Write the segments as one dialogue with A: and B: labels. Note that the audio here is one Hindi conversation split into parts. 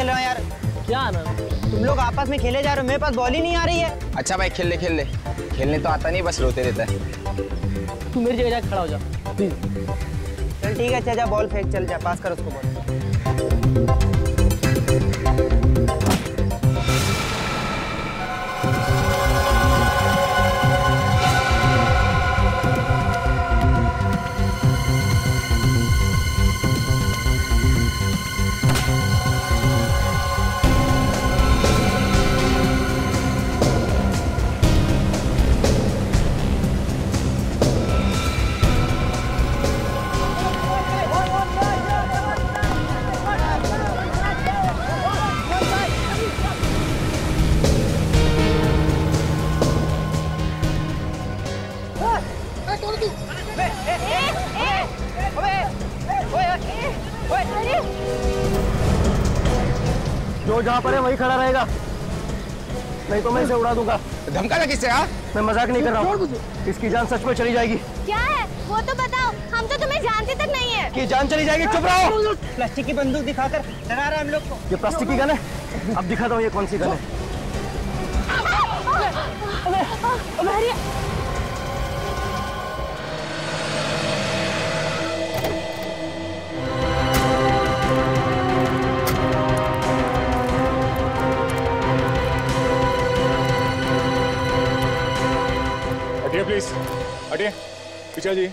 A: खेल रहे हो यार।
B: क्या आनंद,
A: तुम लोग आपस में खेले जा रहे हो, मेरे पास बॉल ही नहीं आ रही है।
C: अच्छा भाई खेल ले खेलने तो आता नहीं, बस रोते रहता है।
B: तू मेरी जगह जाके खड़ा हो जा प्लीज।
A: चल ठीक है, अच्छा जा बॉल फेंक, चल जा पास कर उसको बॉल।
B: जो जहाँ पर है वही खड़ा रहेगा, नहीं तो मैं इसे उड़ा दूंगा।
C: धमका लगा किससे? हाँ
B: मैं मजाक नहीं कर रहा हूँ, इसकी जान सच में चली जाएगी।
D: क्या है वो तो बताओ, हम तो तुम्हें जानते तक नहीं है।
B: कि जान चली जाएगी, चुप रहो।
A: प्लास्टिक की बंदूक दिखाकर डरा रहा है हम लोग को।
B: ये प्लास्टिक की गन है, अब दिखाता हूँ ये कौन सी गन है।
E: हटिए प्लीज, हटिए पीछे जी।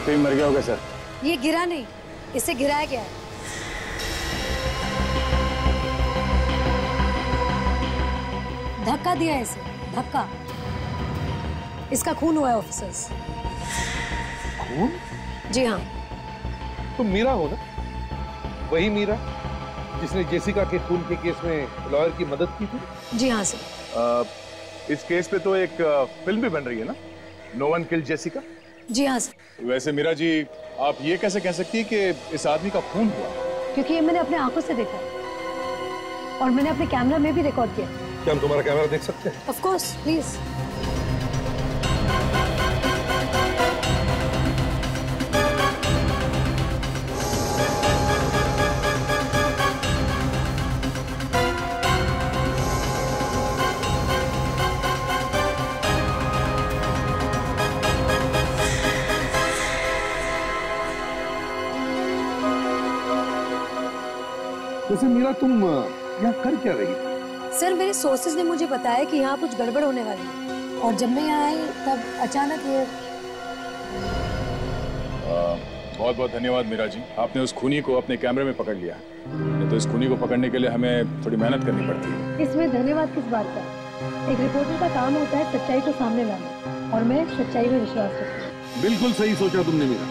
E: कहीं मर गया होगा सर।
F: ये गिरा नहीं, इसे गिराया गया है। धक्का दिया है इसे, धक्का। इसका खून हुआ है ऑफिसर्स।
G: खून?
F: जी हाँ।
G: तुम मीरा हो ना, वही मीरा जिसने जेसिका के खून के केस में लॉयर की मदद की थी?
F: जी हाँ सर।
E: इस केस पे तो एक फिल्म भी बन रही है ना, नो वन किल्ड जेसिका।
F: जी हाँ सर।
E: वैसे मीरा जी, आप ये कैसे कह सकती है कि इस आदमी का खून हुआ?
F: क्योंकि ये मैंने अपने आंखों से देखा और मैंने अपने कैमरा में भी रिकॉर्ड किया।
G: क्या हम तुम्हारा कैमरा देख सकते हैं?
F: Of course, please.
G: वैसे मीरा, तुम यहाँ कर क्या रही थी?
F: सर, मेरे सोर्सेज ने मुझे बताया कि यहाँ कुछ गड़बड़ होने वाली है, और जब मैं यहाँ आई तब अचानक ये।
E: बहुत बहुत धन्यवाद मीरा जी, आपने उस खूनी को अपने कैमरे में पकड़ लिया। नहीं तो इस खूनी को पकड़ने के लिए हमें थोड़ी मेहनत करनी पड़ती है।
F: इसमें धन्यवाद किस बात का? एक रिपोर्टर का काम होता है सच्चाई को सामने लाना, और मैं सच्चाई में विश्वास रखती हूँ।
G: बिल्कुल सही सोचा तुमने मीरा।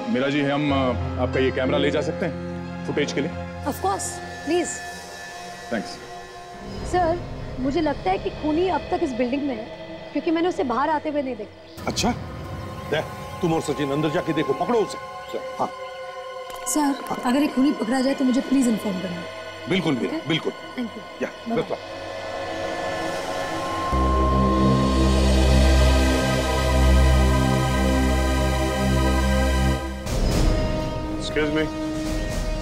E: मीरा जी, हम आपका ये कैमरा ले जा सकते हैं फुटेज के लिए?
F: Of course, please.
E: Thanks.
F: Sir, मुझे लगता है कि खूनी अब तक इस बिल्डिंग में है, क्योंकि मैंने उसे बाहर आते हुए नहीं देखा।
G: अच्छा, तुम और सचिन अंदर जाके देखो, पकड़ो उसे। हाँ
F: सर, अगर एक खूनी पकड़ा जाए तो मुझे प्लीज इन्फॉर्म करना।
G: बिल्कुल मीरा, बिल्कुल।
F: Thank you.
E: Excuse me,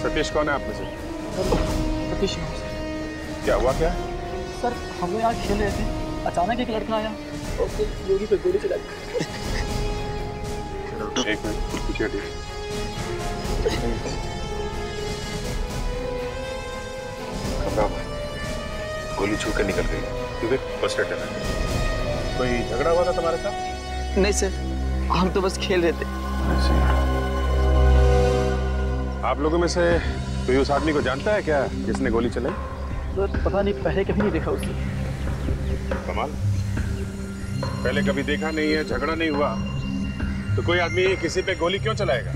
E: Satish कौन है आप में से?
B: सतीश।
E: क्या हुआ क्या?
B: सर, हम लोग यहाँ खेल रहे थे, अचानक एक लड़का आया और योगी पे गोली चला दी।
E: एक मिनट, पीछे हटिए। गोली छू कर निकल गई, क्योंकि फर्स्ट एड है। कोई झगड़ा हुआ था तुम्हारे साथ?
A: नहीं सर, हम तो बस खेल रहे थे।
E: आप लोगों में से कोई उस आदमी को जानता है क्या जिसने गोली चलाई?
B: सर, पता नहीं, पहले कभी नहीं देखा उसे।
E: कमाल, पहले कभी देखा नहीं है, झगड़ा नहीं हुआ, तो कोई आदमी किसी पे गोली क्यों चलाएगा?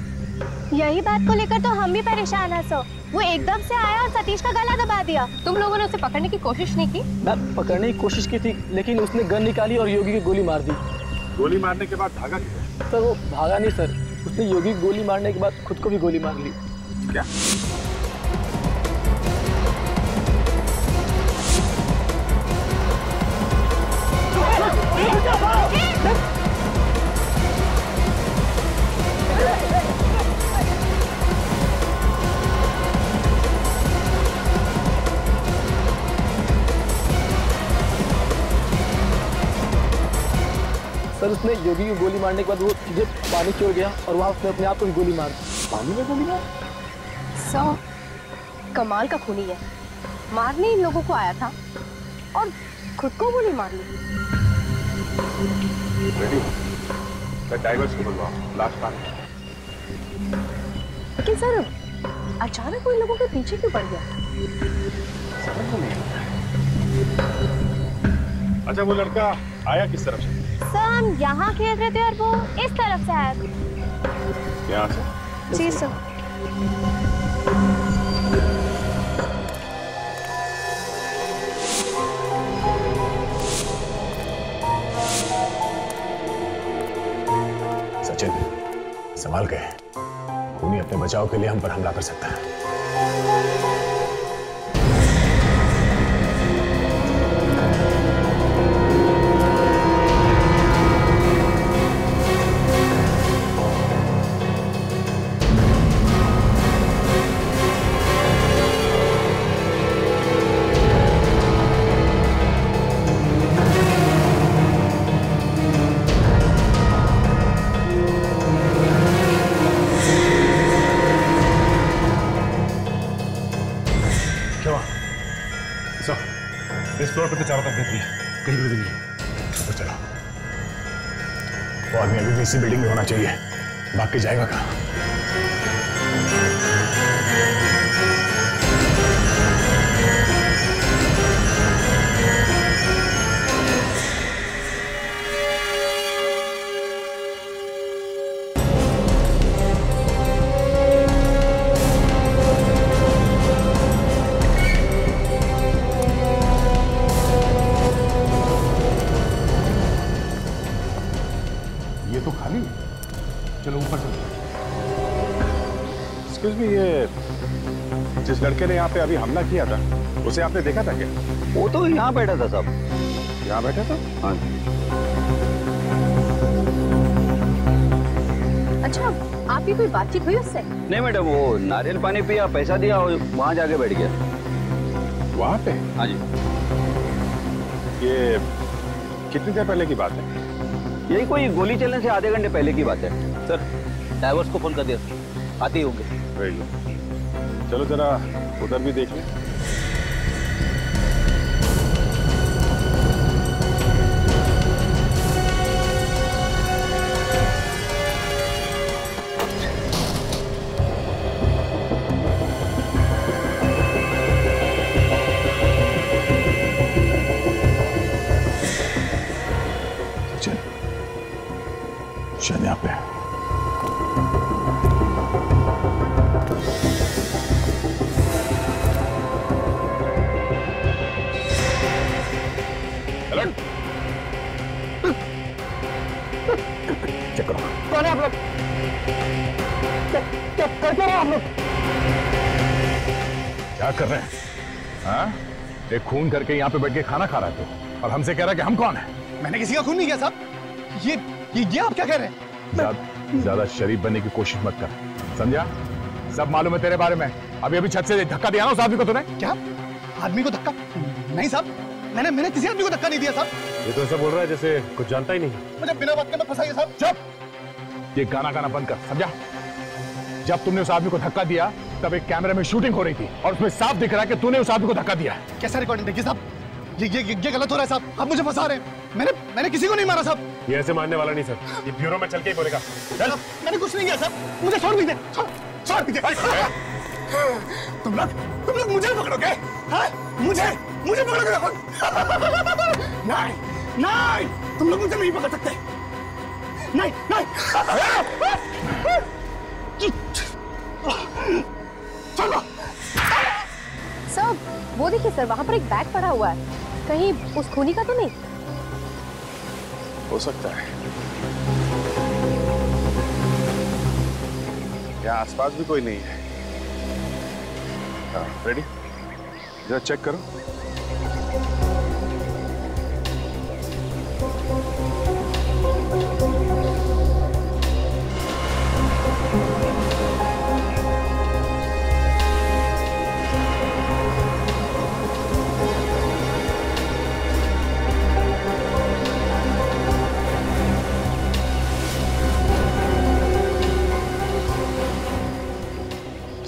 D: यही बात को लेकर तो हम भी परेशान हैं सर। वो एकदम से आया और सतीश का गला दबा दिया। तुम लोगों ने उसे पकड़ने की कोशिश नहीं की?
B: मैं पकड़ने की कोशिश की थी, लेकिन उसने गन निकाली और योगी की गोली मार दी।
E: गोली मारने के बाद भागा क्यों?
B: सर, वो भागा नहीं सर, उसने योगी की गोली मारने के बाद खुद को भी गोली मार ली।
E: क्या?
B: सर उसने योगी को गोली मारने के बाद वो सीधे पानी की ओर गया और वहाँ उसने अपने आप को भी गोली मार दी। पानी में गोली मार?
D: कमाल का खूनी है, मारने इन लोगों को आया था और खुद को गोली मार ली।
E: ड्राइवर्स को बुलवाओ, लाश पानी।
D: लेकिन सर अचानक वो इन लोगों के पीछे क्यों पड़ गया?
E: समझ में नहीं आता। अच्छा वो लड़का आया किस तरफ से?
D: सर हम यहाँ खेल रहे थे और वो इस तरफ से आया।
E: यहाँ से?
D: जी सर।
E: सचिन संभाल के, खूनी अपने बचाव के लिए हम पर हमला कर सकता है। इस फ्लोर पर तो चारों तरफ देख लिया, कहीं भी नहीं। तो चलो, वो आदमी अभी भी इसी बिल्डिंग में होना चाहिए, भाग के जाएगा कहाँ?
G: तो खाली है, चलो ऊपर चलते हैं।
E: एक्सक्यूज मी, ये जिस लड़के ने यहाँ पे अभी हमला किया था उसे आपने देखा था क्या?
H: वो तो यहाँ बैठा था साहब।
E: यहाँ बैठा था?
H: हाँ।
D: अच्छा आपकी कोई बातचीत हुई उससे?
H: नहीं मैडम, वो नारियल पानी पिया, पैसा दिया और वहाँ जाके बैठ गया।
E: वहाँ पे?
H: हाँ जी।
E: ये कितनी देर पहले की बात है?
H: यही कोई गोली चलने से आधे घंटे पहले की बात है सर। ड्राइवर्स को फोन कर दिया, आते ही होंगे।
E: वेरी गुड, चलो जरा उधर भी देख लें। शायद यहाँ पे है। चेक करो।
B: कौन है आप लोग? क्या कर रहे हैं आप लोग?
E: क्या कर रहे हैं? हाँ? एक खून करके यहाँ पे बैठ के खाना खा रहा है तू, और हमसे कह रहा है कि हम कौन है?
B: मैंने किसी का खून नहीं किया साहब। ये आप क्या कह रहे हैं?
E: ज्यादा शरीफ बनने की कोशिश मत कर, समझा? सब मालूम है तेरे बारे में। अभी छत से धक्का दिया ना उस आदमी को तूने?
B: क्या आदमी को धक्का? नहीं साहब, मैंने किसी आदमी को धक्का नहीं दिया साहब।
G: ये तो ऐसा बोल रहा है जैसे कुछ जानता ही नहीं।
B: मुझे बिना बात के मत फंसाइए साहब।
E: चुप! ये गाना बंद कर, समझा? जब तुमने उस आदमी को धक्का दिया तब एक कैमरे में शूटिंग हो रही थी और उसमें साफ दिख रहा है कि तूने उस आदमी को धक्का दिया है।
B: कैसा रिकॉर्डिंग देखिए साहब? ये गलत हो रहा है साहब, आप मुझे फंसा रहे हैं। मैंने किसी को नहीं मारा साहब।
G: ये ऐसे मारने वाला नहीं सर, ये ब्यूरो में चल के ही बोलेगा।
B: चल, मैंने कुछ नहीं किया साहब, मुझे छोड़ दीजिए, छोड़ दीजिए। तुम लोग मुझे पकड़ोगे? हाँ? मुझे पकड़ोगे? नहीं, तुम लोग मुझे नहीं पकड़ सकते। नहीं। चलो।
D: सर वो देखिए सर, वहाँ पर एक बैग पड़ा हुआ है, कहीं उस खूनी का तो नहीं?
E: हो सकता है। यहाँ आसपास भी कोई नहीं है। हाँ, रेडी? जरा चेक करो।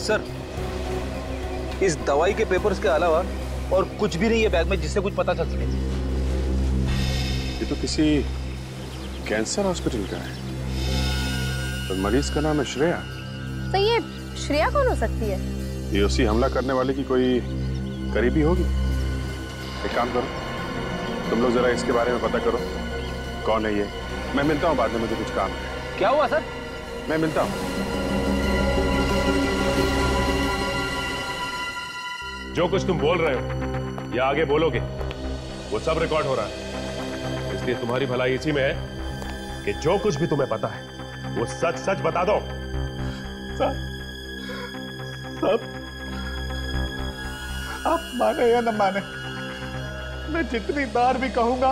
H: सर, इस दवाई के पेपर्स के अलावा और कुछ भी नहीं है बैग में जिससे कुछ पता चल सके।
I: ये तो किसी कैंसर हॉस्पिटल का है। तो मरीज का नाम है श्रेया।
D: तो ये श्रेया कौन हो सकती है?
I: ये उसी हमला करने वाले की कोई करीबी होगी। एक काम करो, तुम लोग जरा इसके बारे में पता करो, कौन है ये। मैं मिलता हूँ बाद में, मुझे कुछ काम है।
H: क्या हुआ सर?
I: मैं मिलता हूँ।
E: जो कुछ तुम बोल रहे हो या आगे बोलोगे वो सब रिकॉर्ड हो रहा है, इसलिए तुम्हारी भलाई इसी में है कि जो कुछ भी तुम्हें पता है वो सच सच बता दो।
B: सब आप माने या न माने, मैं जितनी बार भी कहूंगा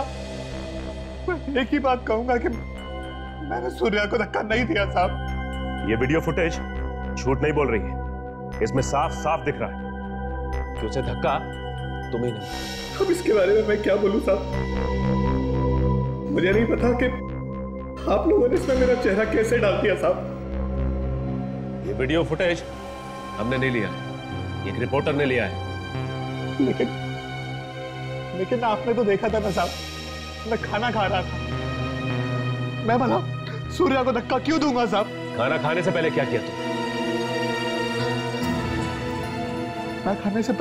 B: मैं एक ही बात कहूंगा कि मैंने सूर्या को धक्का नहीं दिया साहब।
E: ये वीडियो फुटेज झूठ नहीं बोल रही है, इसमें साफ साफ दिख रहा है कि उसे धक्का तुम्हें नहीं।
B: अब इसके बारे में मैं क्या बोलूं साहब? मुझे नहीं पता कि आप लोगों ने इसमें मेरा चेहरा कैसे डाल दिया साहब।
E: ये वीडियो फुटेज हमने नहीं लिया, एक रिपोर्टर ने लिया है।
B: लेकिन आपने तो देखा था ना साहब, मैं खाना खा रहा था। मैं भला सूर्या को धक्का क्यों दूंगा साहब?
E: खाना खाने से पहले क्या किया तुम?
B: मैं खाने से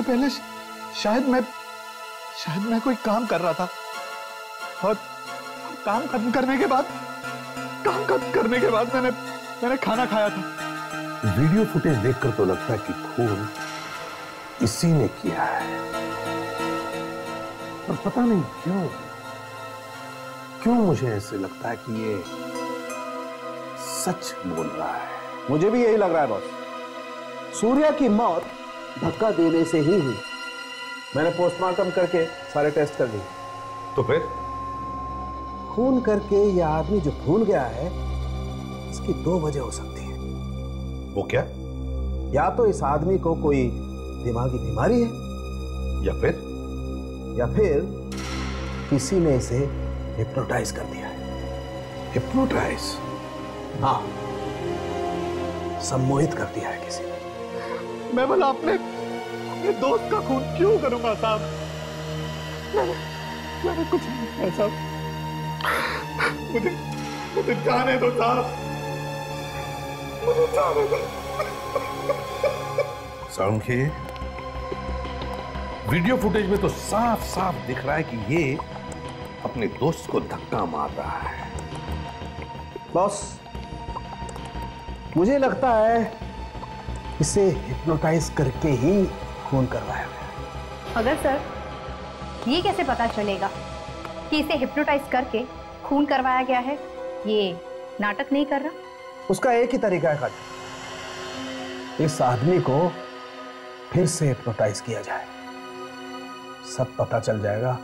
B: पहले शायद मैं कोई काम कर रहा था, और काम खत्म करने के बाद मैंने खाना खाया था।
G: वीडियो फुटेज देखकर तो लगता है कि खून इसी ने किया है, पर पता नहीं क्यों मुझे ऐसे लगता है कि ये सच बोल रहा है।
H: मुझे भी यही लग रहा है बॉस।
J: सूर्या की मौत धक्का देने से ही हुई। मैंने पोस्टमार्टम करके सारे टेस्ट कर लिए।
G: तो फिर
J: खून करके यह आदमी जो भूल गया है, इसकी दो वजह हो सकती है।
G: वो क्या?
J: या तो इस आदमी को कोई दिमागी बीमारी है, या फिर किसी ने इसे हिप्नोटाइज कर दिया है।
G: हिप्नोटाइज?
J: हाँ, सम्मोहित कर दिया है किसी ने।
B: मैं भला अपने दोस्त का खून क्यों करूंगा साहब? मैंने कुछ नहीं किया साहब। मुझे जाने दो साहब, मुझे जाने दो।
G: साउंड, वीडियो फुटेज में तो साफ साफ दिख रहा है कि ये अपने दोस्त को धक्का मार रहा है।
J: बॉस, मुझे लगता है इसे हिप्नोटाइज करके ही खून करवाया गया।
D: मगर सर, ये कैसे पता चलेगा कि इसे हिप्नोटाइज करके खून करवाया गया है? ये नाटक नहीं कर रहा?
J: उसका एक ही तरीका है खाली, इस आदमी को फिर से हिप्नोटाइज किया जाए, सब पता चल जाएगा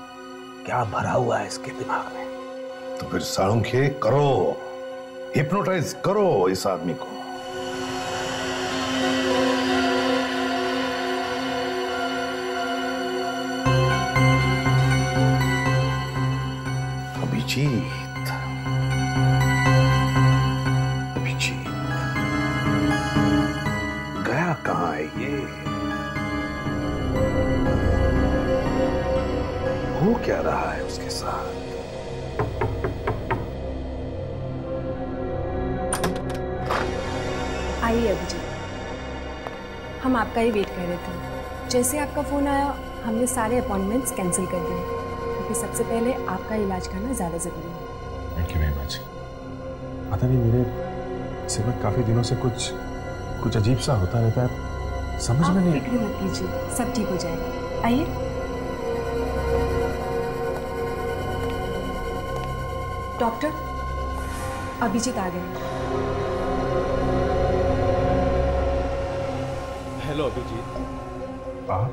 J: क्या भरा हुआ है इसके दिमाग में।
G: तो फिर साळुंखे करो, हिप्नोटाइज करो इस आदमी को। अभिजीत, गया कहां है ये? हो क्या रहा है उसके साथ?
K: आइए अभिजीत, हम आपका ही वेट कर रहे थे। जैसे आपका फोन आया, हमने सारे अपॉइंटमेंट्स कैंसिल कर दिए, क्योंकि सबसे पहले आपका इलाज करना ज़्यादा ज़रूरी है।
I: Thank you very much. पता नहीं, मेरे सिर में काफ़ी दिनों से कुछ अजीब सा होता रहता है, समझ में नहीं।
K: फिक्र मत कीजिए, सब ठीक हो जाएगा। आइए। डॉक्टर, अभिजीत आ गए।
L: हेलो अभिजीत।
I: आप?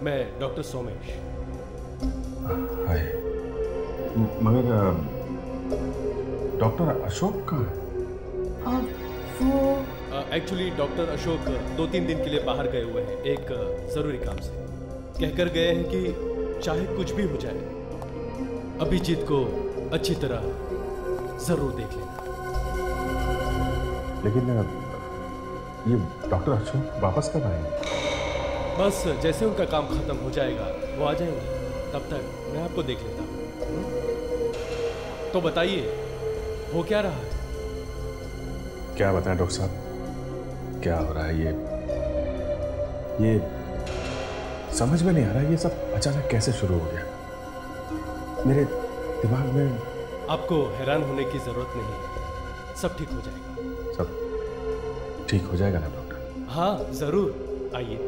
L: मैं डॉक्टर सोमेश।
I: हाय। मगर डॉक्टर अशोक कहाँ है?
K: वो
L: एक्चुअली डॉक्टर अशोक 2-3 दिन के लिए बाहर गए हुए हैं, एक जरूरी काम से। कहकर गए हैं कि चाहे कुछ भी हो जाए, अभिजीत को अच्छी तरह जरूर देख लेना।
I: लेकिन ये डॉक्टर अशोक वापस कब आएंगे?
L: बस जैसे उनका काम खत्म हो जाएगा वो आ जाएंगे। तब तक मैं आपको देख लेता हूँ। तो बताइए हो क्या रहा है?
I: क्या बताएं डॉक्टर साहब, क्या हो रहा है? ये समझ में नहीं आ रहा, ये सब अचानक कैसे शुरू हो गया मेरे दिमाग में।
L: आपको हैरान होने की जरूरत नहीं है, सब ठीक हो जाएगा।
I: सब ठीक हो जाएगा ना डॉक्टर?
L: हाँ जरूर, आइए।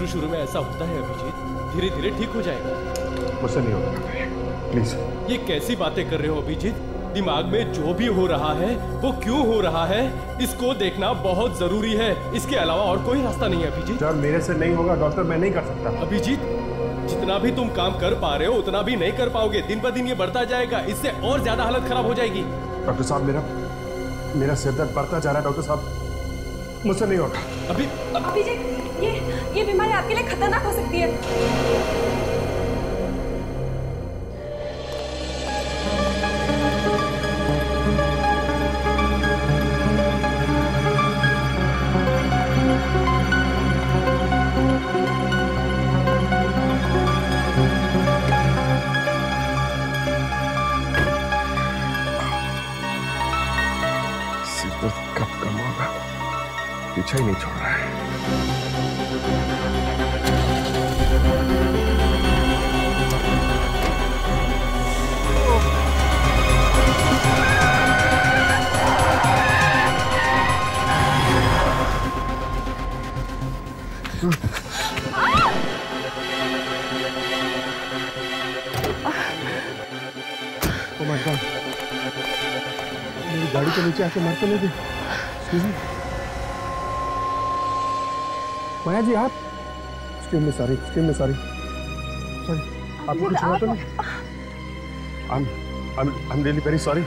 L: शुरू में ऐसा होता है अभिजीत, धीरे धीरे ठीक हो जाएगा।
I: मुझसे नहीं होगा डॉक्टर, प्लीज।
L: ये कैसी बातें कर रहे हो अभिजीत? दिमाग में जो भी हो रहा है वो क्यों हो रहा है, इसको देखना बहुत जरूरी है। इसके अलावा और कोई रास्ता नहीं है अभिजीत।
I: जब मेरे से नहीं होगा डॉक्टर, मैं नहीं कर सकता।
L: अभिजीत, जितना भी तुम काम कर पा रहे हो उतना भी नहीं कर पाओगे। दिन ब दिन ये बढ़ता जाएगा, इससे और ज्यादा हालत खराब हो जाएगी।
I: डॉक्टर साहब, मेरा सिर दर्द बढ़ता जा रहा है। डॉक्टर साहब, मुझसे नहीं होगा।
K: अभिजीत, ये बीमारी आपके लिए खतरनाक हो सकती है।
I: सिर दर्द कब कम होगा, पीछा ही नहीं छोड़ रहा है। Oh my God! मेरी गाड़ी के नीचे आके मर तो नहीं गई? Excuse me? माया जी, आप? Extremely sorry, extremely sorry. Sorry, आपको कुछ हुआ तो नहीं? I'm really very sorry.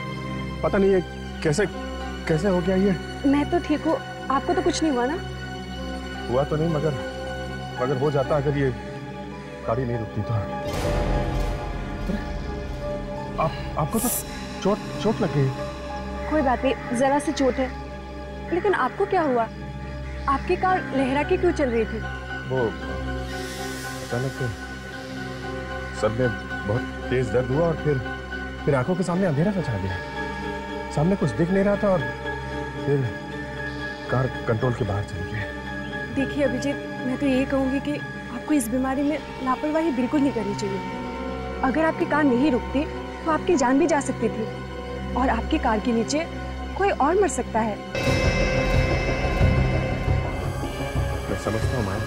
I: पता नहीं ये कैसे हो गया ये?
K: मैं तो ठीक हूँ, आपको तो कुछ नहीं हुआ ना?
I: हुआ तो नहीं, मगर हो जाता अगर ये गाड़ी नहीं रुकती तो। आपको तो चोट लग गई।
K: कोई बात नहीं, जरा सी चोट है। लेकिन आपको क्या हुआ? आपकी कार लहरा के क्यों चल रही थी?
I: वो अचानक सर में बहुत तेज दर्द हुआ और फिर आंखों के सामने अंधेरा सा छा गया। सामने कुछ दिख नहीं रहा था और फिर कार कंट्रोल के बाहर चली गई।
K: देखिए अभिजीत, मैं तो यही कहूंगी कि आपको इस बीमारी में लापरवाही बिल्कुल नहीं करनी चाहिए। अगर आपकी कार नहीं रुकती तो आपकी जान भी जा सकती थी और आपकी कार के नीचे कोई और मर सकता है।
I: मैं समझता हूँ माया,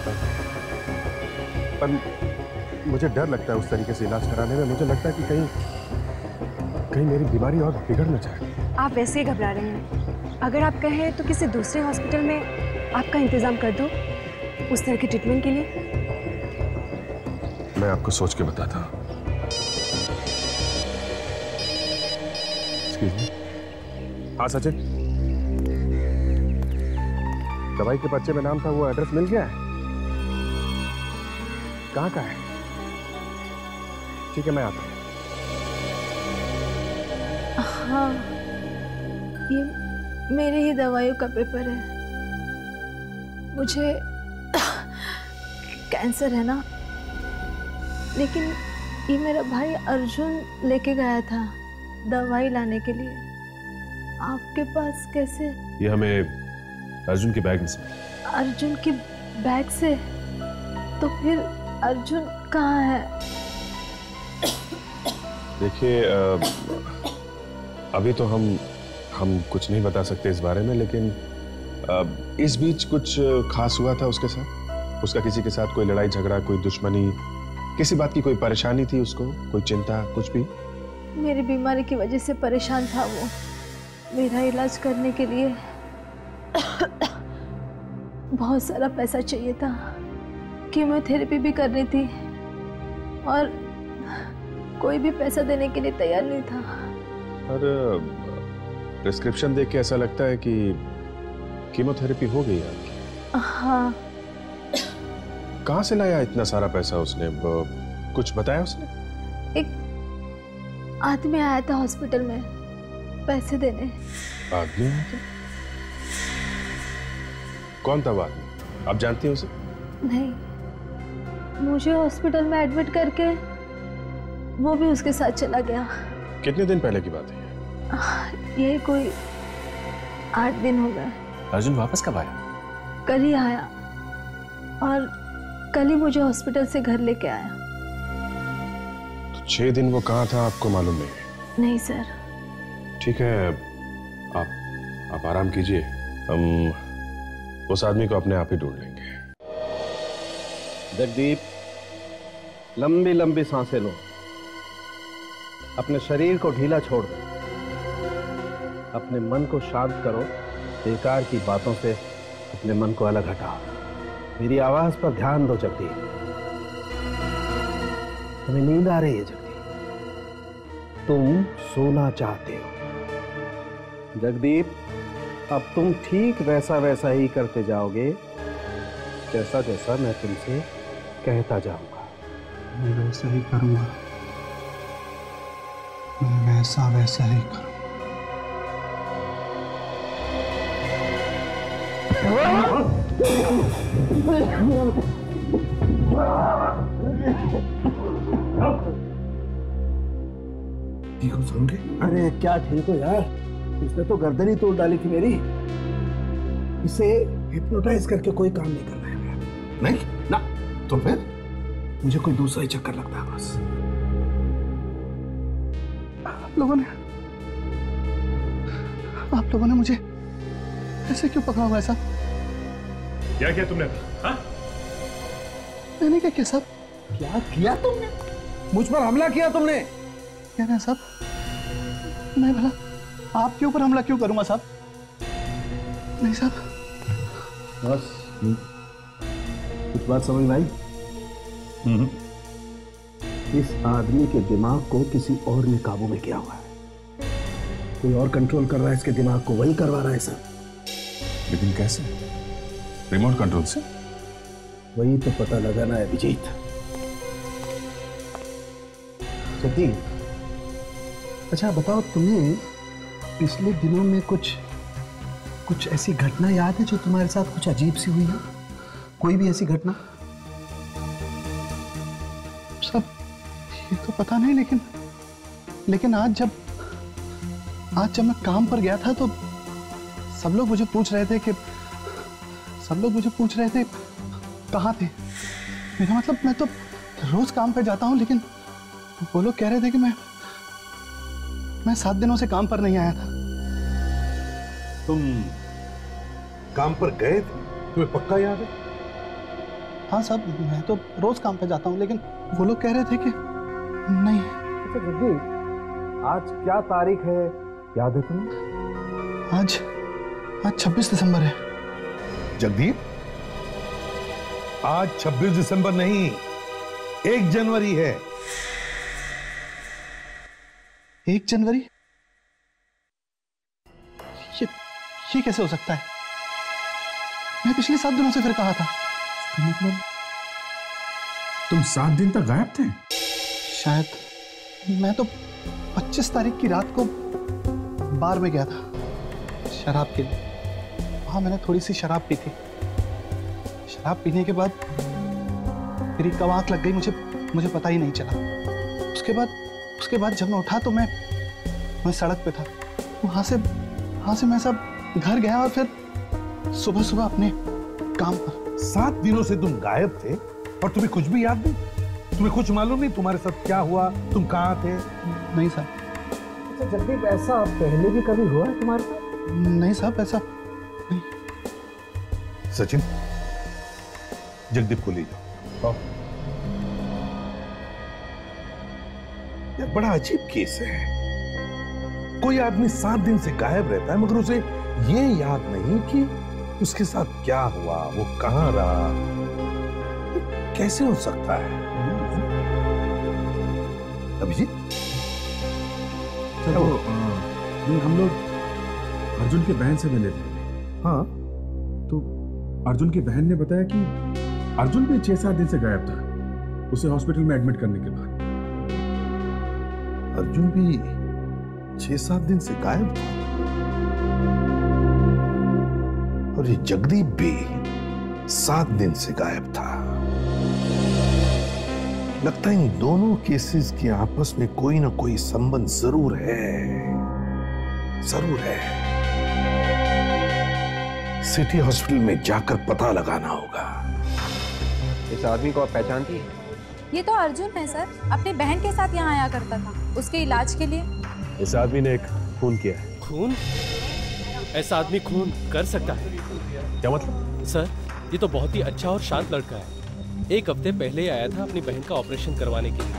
I: पर मुझे डर लगता है उस तरीके से इलाज कराने में। मुझे लगता है कि कहीं मेरी बीमारी और बिगड़ न जाए।
K: आप वैसे ही घबरा रहे हैं। अगर आप कहें तो किसी दूसरे हॉस्पिटल में आपका इंतजाम कर दो उस तरह के ट्रीटमेंट के लिए।
I: मैं आपको सोच के बताता हूँ। हाँ सचिन, दवाई के पर्चे में नाम था, वो एड्रेस मिल गया है? कहाँ का है? ठीक है, मैं आता हूँ।
M: हाँ, ये मेरे ही दवाइयों का पेपर है। मुझे कैंसर है ना, लेकिन ये मेरा भाई अर्जुन लेके गया था दवाई लाने के लिए। आपके पास कैसे?
E: ये हमें अर्जुन के बैग में से।
M: अर्जुन की बैग से? तो फिर अर्जुन कहाँ है?
E: देखिए अभी तो हम कुछ नहीं बता सकते इस बारे में, लेकिन इस बीच कुछ खास हुआ था उसके साथ? उसका किसी के साथ कोई लड़ाई झगड़ा, कोई दुश्मनी, किसी बात की कोई परेशानी थी उसको, कोई चिंता, कुछ भी?
M: मेरी बीमारी की वजह से परेशान था वो। मेरा इलाज करने के लिए बहुत सारा पैसा चाहिए था। कीमोथेरेपी भी करनी थी और कोई भी पैसा देने के लिए तैयार नहीं था।
E: पर प्रिस्क्रिप्शन देख के ऐसा लगता है कि कीमोथेरेपी हो गई है आपकी।
M: हाँ।
E: कहाँ से लाया इतना सारा पैसा उसने? कुछ बताया उसने?
M: एक आदमी आया था हॉस्पिटल में पैसे देने।
E: आदमी आया था? कौन था वो आदमी? आप जानती हैं उसे?
M: नहीं, मुझे हॉस्पिटल में एडमिट करके वो भी उसके साथ चला गया।
E: कितने दिन पहले की बात है?
M: ये कोई 8 दिन हो गए।
E: अर्जुन वापस कब आया?
M: कल ही आया और कल ही मुझे हॉस्पिटल से घर लेके आया।
E: तो 6 दिन वो कहाँ था आपको मालूम नहीं?
M: नहीं सर।
E: ठीक है, आप आराम कीजिए, हम उस आदमी को अपने आप ही ढूंढ लेंगे।
H: जगदीप, लंबी लंबी सांसें लो, अपने शरीर को ढीला छोड़ दो, अपने मन को शांत करो, बेकार की बातों से अपने मन को अलग हटाओ। मेरी आवाज पर ध्यान दो जगदीप। तुम्हें नींद आ रही है जगदीप, तुम सोना चाहते हो। जगदीप, अब तुम ठीक वैसा वैसा ही करते जाओगे जैसा जैसा मैं तुमसे कहता जाऊंगा।
J: मैं वैसा ही करूंगा, मैं वैसा वैसा ही करूंगा।
G: ठीक हो समझे?
J: अरे क्या ठीक हो यार, इसने तो गर्दन ही तोड़ डाली थी मेरी। इसे हिप्नोटाइज करके कोई काम नहीं करना है।
G: नहीं
J: ना,
G: तो फिर
J: मुझे कोई दूसरा ही चक्कर लगता है बस। आप लोगों ने मुझे ऐसे क्यों पकड़ा हुआ है साहब?
E: क्या किया तुमने? हाँ?
J: मैंने क्या किया साहब?
G: क्या किया तुमने? मुझ पर हमला किया तुमने?
J: क्या ना साहब, मैं भला आपके ऊपर हमला क्यों करूंगा साहब? नहीं साहब।
G: बस कुछ बात समझ में आई?
J: इस आदमी के दिमाग को किसी और ने काबू में किया हुआ है। कोई और कंट्रोल कर रहा है इसके दिमाग को, वही करवा रहा है सर।
E: लेकिन कैसे? रिमोट कंट्रोल से?
J: वही तो पता लगाना है विजीत। सती, अच्छा बताओ, तुम्हें पिछले दिनों में कुछ ऐसी घटना याद है जो तुम्हारे साथ कुछ अजीब सी हुई है? कोई भी ऐसी घटना? सब ये तो पता नहीं, लेकिन आज जब मैं काम पर गया था तो सब लोग मुझे पूछ रहे थे कहाँ थे। मेरा मतलब, मैं तो रोज काम पे जाता हूँ, लेकिन वो लोग कह रहे थे कि मैं 7 दिनों से काम पर नहीं आया था।
G: तुम काम पर गए थे? तुम्हें पक्का याद है?
J: हाँ साहब, मैं तो रोज काम पे जाता हूँ, लेकिन वो लोग कह रहे थे कि नहीं।
H: अच्छा जगदीप, आज क्या तारीख है याद है तुम्हें?
J: आज 26 दिसंबर है।
G: जगदीप, आज 26 दिसंबर नहीं, 1 जनवरी है।
J: 1 जनवरी? ये कैसे हो सकता है? मैं पिछले 7 दिनों से फिर कहा था।
I: मतलब तुम 7 दिन तक गायब थे?
J: शायद। मैं तो 25 तारीख की रात को
B: बार में गया था शराब के लिए। वहाँ मैंने थोड़ी सी शराब पी थी। शराब पीने के बाद मेरी कब आँख लग गई मुझे पता ही नहीं चला। उसके बाद जब मैं उठा तो मैं सड़क पे था। वहाँ से मैं सब घर गया और फिर सुबह अपने काम पर।
G: 7 दिनों से तुम गायब थे और तुम्हें कुछ भी याद नहीं? तुम्हें कुछ मालूम नहीं तुम्हारे साथ क्या हुआ, तुम कहाँ थे?
B: नहीं साहब।
J: अच्छा जगदीप, ऐसा पहले भी कभी हुआ है तुम्हारे साथ?
B: नहीं साहब, ऐसा नहीं।
G: सचिन, जगदीप को ले जाओ। यार बड़ा अजीब केस है। कोई आदमी 7 दिन से गायब रहता है मगर उसे ये याद नहीं कि उसके साथ क्या हुआ, वो कहाँ रहा। कैसे हो सकता है? अभिजीत,
I: चलो हम लोग अर्जुन के बहन से मिले थे।
G: हाँ,
I: तो अर्जुन की बहन ने बताया कि अर्जुन भी 6-7 दिन से गायब था, उसे हॉस्पिटल में एडमिट करने के बाद।
G: अर्जुन भी 6-7 दिन से गायब था और ये जगदीप भी 7 दिन से गायब था। लगता है इन दोनों केसेस के आपस में कोई ना कोई संबंध जरूर है। सिटी हॉस्पिटल में जाकर पता लगाना होगा।
C: इस आदमी को आप पहचानती हैं?
N: ये तो अर्जुन है सर, अपनी बहन के साथ यहाँ आया करता था उसके इलाज के लिए।
I: इस आदमी ने एक खून किया है।
L: खून? ऐसा आदमी खून कर सकता है?
I: क्या मतलब?
L: सर, ये तो बहुत ही अच्छा और शांत लड़का है। 1 हफ्ते पहले ही आया था अपनी बहन का ऑपरेशन करवाने के लिए।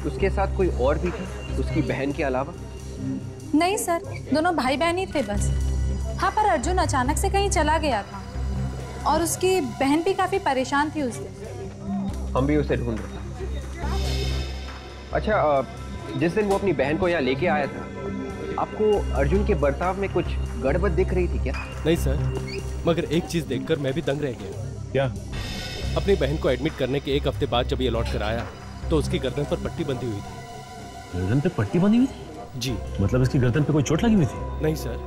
C: उसके साथ कोई और भी था उसकी बहन के अलावा?
N: नहीं सर, दोनों भाई बहन ही थे बस। हाँ, पर अर्जुन अचानक से कहीं चला गया था और उसकी बहन भी काफी परेशान थी उस दिन।
C: हम भी उसे ढूंढ रहे थे। अच्छा, जिस दिन वो अपनी बहन को यहाँ लेके आया था, आपको अर्जुन के बर्ताव में कुछ गड़बड़ दिख रही थी क्या?
L: नहीं सर, मगर एक चीज देखकर मैं भी दंग रह गया।
I: क्या?
L: अपनी बहन को एडमिट करने के 1 हफ्ते बाद जब ये लौट कर आया तो उसकी गर्दन पर पट्टी बंधी हुई थी।
I: गर्दन पे पट्टी बंधी हुई थी?
L: जी।
I: मतलब इसकी गर्दन पे कोई चोट लगी हुई थी?
L: नहीं सर,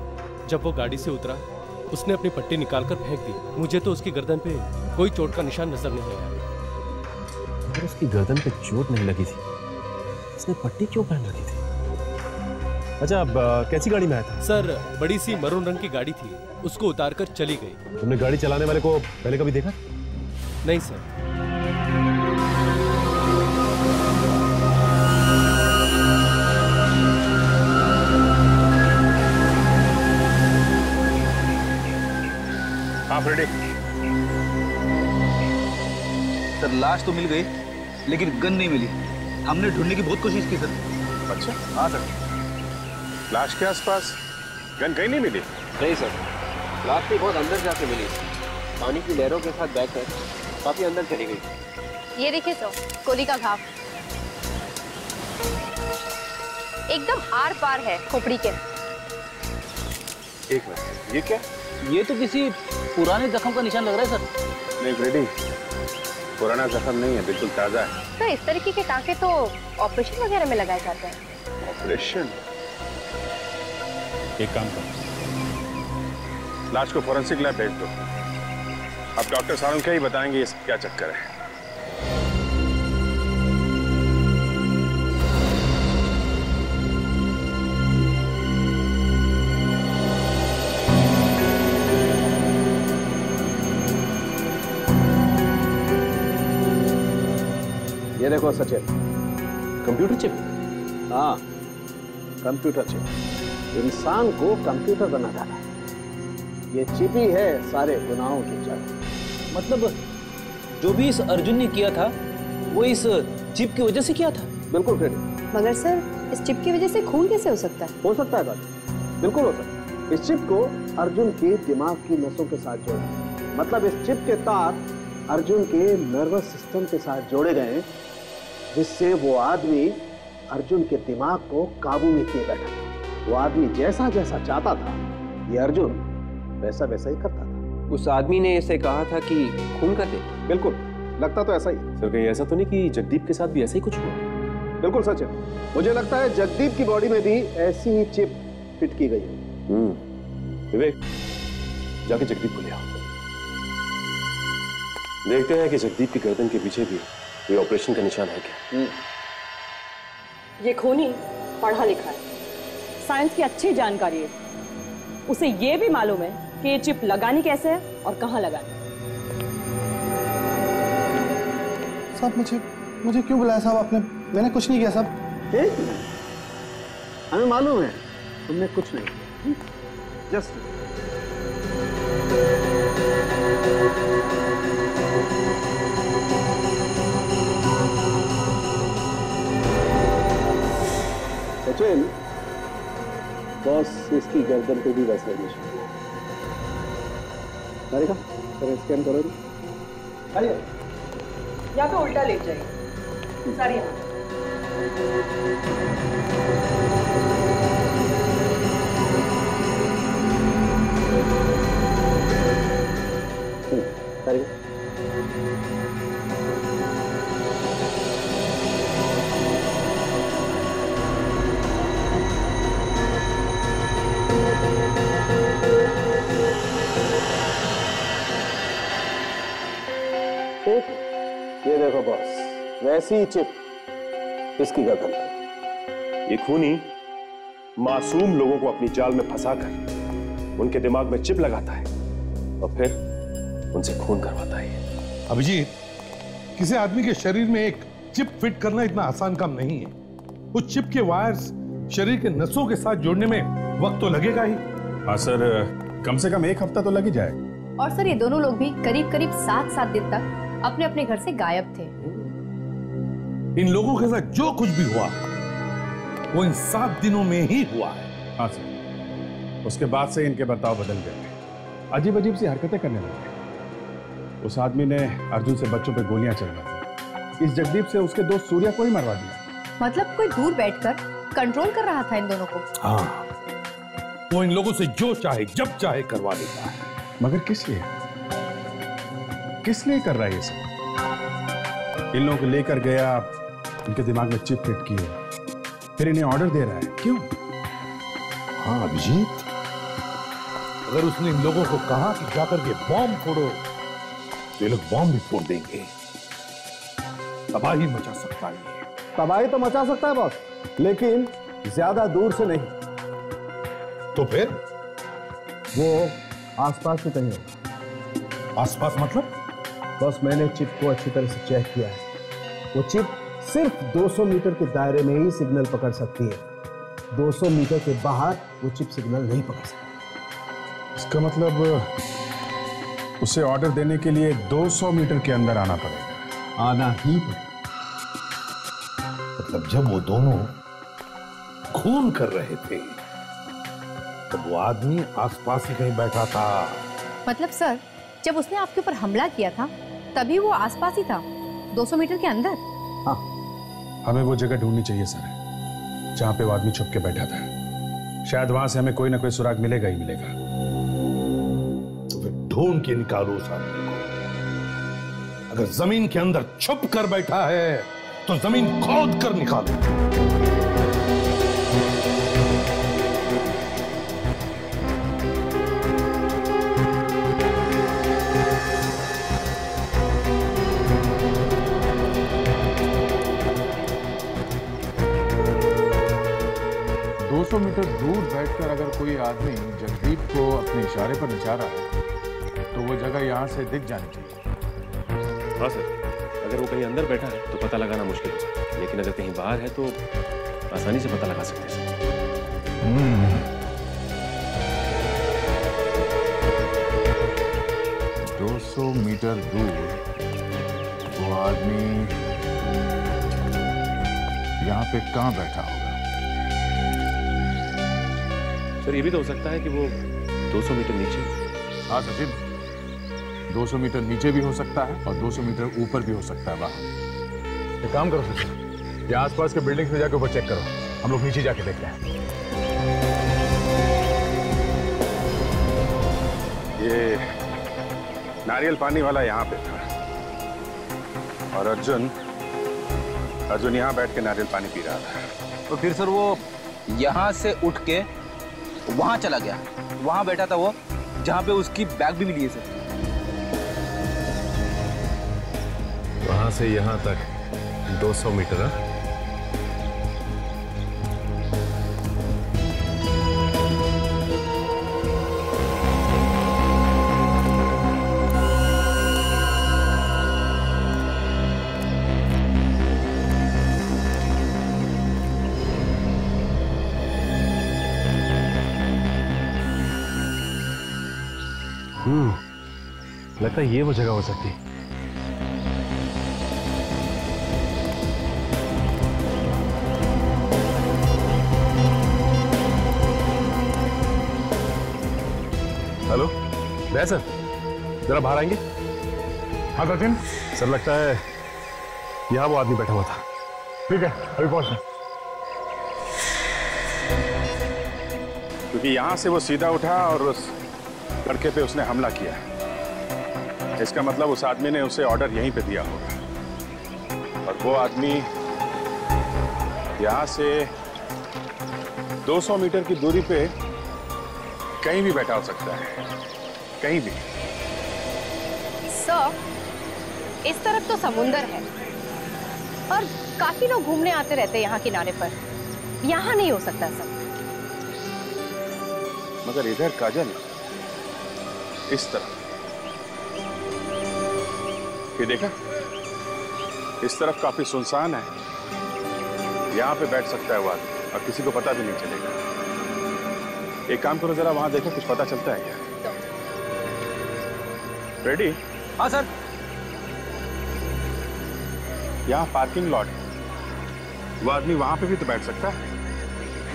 L: जब वो गाड़ी से उतरा उसने अपनी पट्टी निकालकर फेंक दी। मुझे तो उसकी गर्दन पे कोई चोट का निशान नजर नहीं आया।
I: अगर उसकी गर्दन पे चोट नहीं लगी थी, उसने पट्टी क्यों पहन रखी थी? अच्छा, अब कैसी गाड़ी में आया था?
L: सर, बड़ी सी मरून रंग की गाड़ी थी, उसको उतारकर चली गई।
I: तुमने गाड़ी चलाने वाले को पहले कभी देखा?
L: नहीं सर।
I: आप रेडी?
O: सर, लाश तो मिल गई लेकिन गन नहीं मिली। हमने ढूंढने की बहुत कोशिश की सर।
I: अच्छा, हाँ सर। लाश के आसपास गन कहीं नहीं मिली?
C: नहीं सर, लाश भी बहुत अंदर जाके मिली। पानी की लहरों के साथ बहकर काफी अंदर चली गई।
D: ये देखिए सर, गोली का घाव एकदम आर पार है खोपड़ी के।
I: एक मिनट, ये क्या?
O: ये तो किसी पुराने जख्म का निशान लग रहा है सर।
I: नहीं फ्रेडी, पुराना जख्म नहीं है, बिल्कुल ताजा है।
D: तो इस तरीके के टाँके तो ऑपरेशन वगैरह में लगाए जाते हैं।
I: ऑपरेशन? एक काम करो, लाश को फोरेंसिक लैब भेज दो। अब डॉक्टर सारुण क्या ही बताएंगे ये क्या चक्कर है।
J: ये देखो सचिन,
I: कंप्यूटर चिप?
J: हाँ, कंप्यूटर चिप। इंसान को कंप्यूटर बना डाला। ये चिप ही है सारे गुनाहों की जड़।
O: मतलब जो भी इस अर्जुन ने किया था वो इस चिप की वजह से किया था?
J: बिल्कुल फ्रेडी।
N: मगर सर, इस चिप की वजह से खून कैसे हो सकता है?
J: हो सकता है बात, बिल्कुल हो सकता है। इस चिप को अर्जुन के दिमाग की नसों के साथ जोड़ा, मतलब इस चिप के तार अर्जुन के नर्वस सिस्टम के साथ जोड़े गए, जिससे वो आदमी अर्जुन के दिमाग को काबू में किए बैठा। वो आदमी जैसा जैसा चाहता था, ये अर्जुन वैसा वैसा ही करता था।
C: उस आदमी ने इसे कहा था कि खून कर दे।
J: बिल्कुल, लगता तो ऐसा ही।
I: सर, कहीं ऐसा तो नहीं कि जगदीप के साथ भी ऐसा ही कुछ हुआ?
J: बिल्कुल सच है। मुझे लगता है जगदीप की बॉडी में भी ऐसी ही चिप फिट की गई है।
E: विवेक, जाके जगदीप को ले आओ। देखते हैं कि जगदीप की गर्दन के पीछे भी कोई ऑपरेशन का निशान है क्या।
P: ये खूनी पढ़ा लिखा है, साइंस की अच्छी जानकारी है। उसे ये भी मालूम है कि ये चिप लगानी कैसे है और कहाँ लगानी।
B: साहब मुझे क्यों बुलाया साहब आपने? मैंने कुछ नहीं किया साहब।
J: हमें मालूम है तुमने कुछ नहीं किया। जस्ट सचिन, बॉस इसकी गर्दन पे भी वैसा ही निशान है। सर स्कैन करो।
P: अरे यहाँ पे उल्टा लेट जाइए सारी।
J: ये देखो बॉस, वैसी ही चिप इसकी गर्दन पर।
E: ये खूनी मासूम लोगों को अपनी जाल में फंसाकर उनके दिमाग में चिप लगाता है और फिर उनसे खून करवाता है।
G: अभिजीत, किसी आदमी के शरीर में एक चिप फिट करना इतना आसान काम नहीं है। उस चिप के वायर्स शरीर के नसों के साथ जोड़ने में वक्त तो लगेगा ही।
I: हाँ सर, कम से कम 1 हफ्ता तो लग ही जाएगा।
Q: और सर ये दोनों लोग भी करीब करीब 7-7 दिन तक अपने अपने घर से गायब थे।
G: इन लोगों के साथ जो कुछ भी हुआ वो इन 7 दिनों में ही हुआ है।
I: हाँ सर, उसके बाद से इनके बर्ताव बदल गए, अजीब अजीब सी हरकतें करने लगे। उस आदमी ने अर्जुन से बच्चों पे गोलियां चलवा दी। इस जगदीप से उसके दोस्त सूर्या को ही मरवा दिया।
Q: मतलब कोई दूर बैठकर कंट्रोल कर रहा था इन दोनों को।
G: हाँ, वो इन लोगों से जो चाहे जब चाहे करवा देता है।
I: मगर किस लिए कर रहा है ये सब? इन लोगों को लेकर गया, इनके दिमाग में चिप फिट की है, फिर इन्हें ऑर्डर दे रहा है। क्यों?
G: हाँ अभिजीत, अगर उसने इन लोगों को कहा कि जाकर के बॉम्ब फोड़ो तो ये लोग बॉम्ब भी फोड़ देंगे। तबाही मचा सकता है।
J: तबाही तो मचा सकता है बॉस, लेकिन ज्यादा दूर से नहीं।
G: तो फिर
J: वो आसपास में कहीं होगा।
G: आसपास मतलब?
J: बस मैंने चिप को अच्छी तरह से चेक किया है। वो चिप सिर्फ 200 मीटर के दायरे में ही सिग्नल पकड़ सकती है। 200 मीटर के बाहर वो चिप सिग्नल नहीं पकड़ सकती।
I: इसका मतलब उसे ऑर्डर देने के लिए 200 मीटर के अंदर आना पड़ेगा।
J: आना ही पड़ेगा।
G: मतलब जब वो दोनों खून कर रहे थे तब वो आदमी आसपास ही कहीं बैठा था।
Q: मतलब सर, जब उसने आपके ऊपर हमला किया था तभी वो आसपास ही था, 200 मीटर के अंदर।
I: हाँ, हमें वो जगह ढूंढनी चाहिए सर, जहां पे वो आदमी छुप के बैठा था। शायद वहां से हमें कोई ना कोई सुराग मिलेगा ही मिलेगा।
G: तो फिर ढूंढ के निकालो उस आदमी को। अगर जमीन के अंदर छुप कर बैठा है तो जमीन खोद कर निकालो।
R: 200 मीटर दूर बैठकर अगर कोई आदमी जगदीप को अपने इशारे पर नचा रहा है तो वो जगह यहाँ से दिख जानी चाहिए।
E: हाँ सर, अगर वो कहीं अंदर बैठा है तो पता लगाना मुश्किल है, लेकिन अगर कहीं बाहर है तो आसानी से पता लगा सकते हैं।
R: 200 मीटर दूर वो आदमी यहाँ पे कहाँ बैठा होगा?
E: सर ये भी तो हो सकता है कि वो 200 मीटर नीचे।
R: हाँ सचिन, 200 मीटर नीचे भी हो सकता है और 200 मीटर ऊपर भी हो सकता है वहां। एक काम करो सचिन, ये आसपास के बिल्डिंग्स में जाके ऊपर चेक करो, हम लोग नीचे जाके देखते हैं।
I: ये नारियल पानी वाला यहाँ पे था और अर्जुन यहाँ बैठ के नारियल पानी पी रहा था।
O: तो फिर सर वो यहाँ से उठ के वहां चला गया। वहां बैठा था वो, जहां पे उसकी बैग भी मिली है सर।
R: वहां से यहां तक 200 मीटर है। लगता है ये वो जगह हो सकती है। हेलो जय सर, जरा बाहर आएंगे? हाँ सचिन सर, लगता है यहाँ वो आदमी बैठा हुआ था। ठीक है, अभी पहुंच रहे।
E: क्योंकि यहाँ से वो सीधा उठा और उस लड़के पे उसने हमला किया। इसका मतलब उस आदमी ने उसे ऑर्डर यहीं पे दिया होगा और वो आदमी यहाँ से 200 मीटर की दूरी पे कहीं भी बैठा हो सकता है, कहीं भी।
Q: सर, इस तरफ तो समुंदर है और काफी लोग घूमने आते रहते हैं यहाँ किनारे पर। यहाँ नहीं हो सकता सब।
E: मगर इधर काजल, इस तरफ ये देखा, इस तरफ काफी सुनसान है। यहाँ पे बैठ सकता है वो आदमी और किसी को पता भी नहीं चलेगा। एक काम करो, जरा वहां देखो, कुछ पता चलता है क्या? रेडी?
O: हाँ सर।
E: यहाँ पार्किंग लॉट है, वो आदमी वहां पे भी तो बैठ सकता है।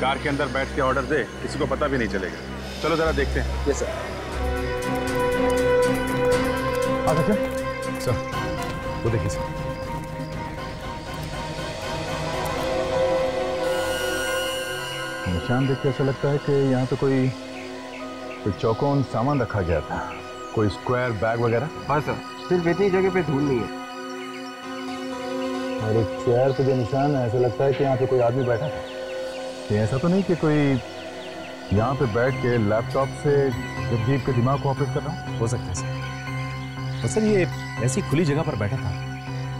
E: कार के अंदर बैठ के ऑर्डर दे, किसी को पता भी नहीं चलेगा। चलो जरा देखते हैं।
O: Yes sir.
R: सर वो देखिए सर, निशान देख के ऐसा लगता है कि यहाँ पे कोई चौकोन सामान रखा गया था, कोई स्क्वायर बैग वगैरह।
C: हाँ सर, सिर्फ इतनी जगह पे धूल नहीं है।
R: और एक चेयर पे जो निशान है, ऐसा लगता है कि यहाँ पे कोई आदमी बैठा था। ये ऐसा तो नहीं कि कोई यहाँ पे बैठ के लैपटॉप से जगदीप के दिमाग को ऑपरेट कर रहा हूँ? हो सकता है सर।
I: तो सर ये ऐसी खुली जगह पर बैठा था,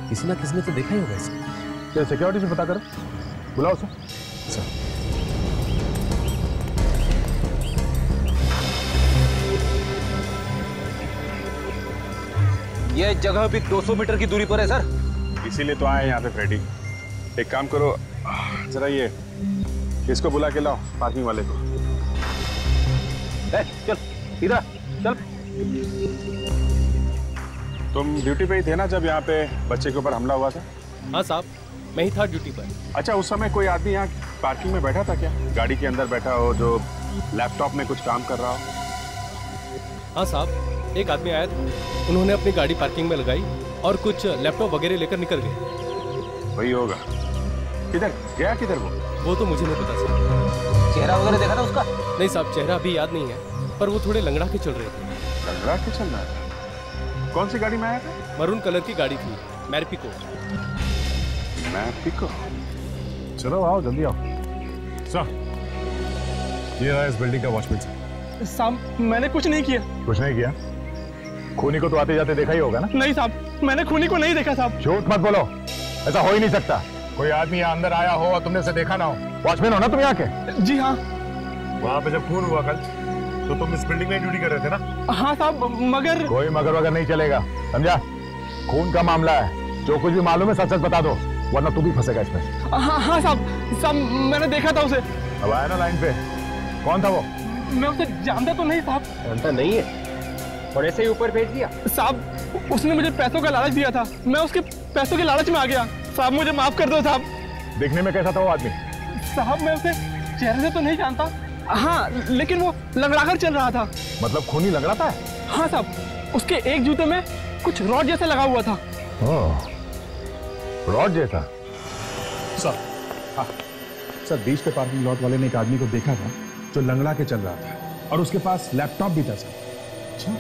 I: किसी ना किसी ने तो देखा ही होगा इसे।
R: क्या सिक्योरिटी से पता करो, बुलाओ सर।
I: सर
O: ये जगह भी 200 मीटर की दूरी पर है सर।
E: इसीलिए तो आए यहाँ पे फ्रेडी। एक काम करो, जरा ये इसको बुला के लाओ, पार्किंग वाले को।
O: चल इधर चल।
E: तुम ड्यूटी पे ही थे ना जब यहाँ पे बच्चे के ऊपर हमला हुआ था?
L: हाँ साहब, मैं ही था ड्यूटी पर।
E: अच्छा, उस समय कोई आदमी यहाँ पार्किंग में बैठा था क्या? गाड़ी के अंदर बैठा हो, जो लैपटॉप में कुछ काम कर रहा हो?
L: हाँ साहब, एक आदमी आया था, उन्होंने अपनी गाड़ी पार्किंग में लगाई और कुछ लैपटॉप वगैरह लेकर निकल गए।
E: वही होगा। किधर गया, किधर
L: वो तो मुझे नहीं पता साहब।
O: चेहरा वगैरह देखा था उसका?
L: नहीं साहब, चेहरा अभी याद नहीं है, पर वो थोड़े लंगड़ा के चल रहे थे।
E: लंगड़ा के चल रहा था? कौन सी गाड़ी में आया था?
L: मरून कलर की गाड़ी थी, मैरपिको।
E: मैरपिको?
R: चलो आओ, जल्दी आओ। सर, ये रहा इस बिल्डिंग का वॉचमैन सर।
B: साहब, मैंने कुछ नहीं किया।
R: कुछ नहीं किया? खूनी को तो आते जाते देखा ही होगा ना?
B: नहीं साहब, मैंने खूनी को नहीं देखा साहब।
R: झूठ मत बोलो, ऐसा हो ही नहीं सकता। कोई आदमी यहाँ अंदर आया हो और तुमने उसे देखा ना हो। वॉचमैन हो ना तुम यहाँ के?
B: जी हाँ।
R: वहाँ पे जब खून हुआ कल, तो तुम इस बिल्डिंग में ड्यूटी कर रहे थे ना?
B: हाँ साहब, मगर
R: कोई मगर वगर नहीं चलेगा, समझा? खून का मामला है, जो कुछ भी मालूम है सच सच बता दो, वरना तू भी फंसेगा इसमें।
B: हाँ साहब, मैंने देखा था उसे।
R: अब आया ना लाइन पे, कौन था वो?
B: मैं उसे जानता तो नहीं साहब।
C: जानता नहीं है और ऐसे ही ऊपर भेज दिया?
B: साहब, उसने मुझे पैसों का लालच दिया था, मैं उसके पैसों के लालच में आ गया। साहब मुझे माफ कर दो साहब।
R: देखने में कैसा था वो आदमी?
B: साहब, मैं उसे चेहरे से तो नहीं जानता, हाँ, लेकिन वो लंगड़ाकर चल रहा था।
R: मतलब खूनी लंगड़ाता है?
B: हाँ साहब, उसके एक जूते में कुछ रॉड जैसा लगा हुआ था।
R: रॉड जैसा?
B: सर,
R: हाँ सर, बीच पे पार्किंग लॉट वाले ने एक आदमी को देखा था जो लंगड़ा के चल रहा था और उसके पास लैपटॉप भी था सर।
G: अच्छा,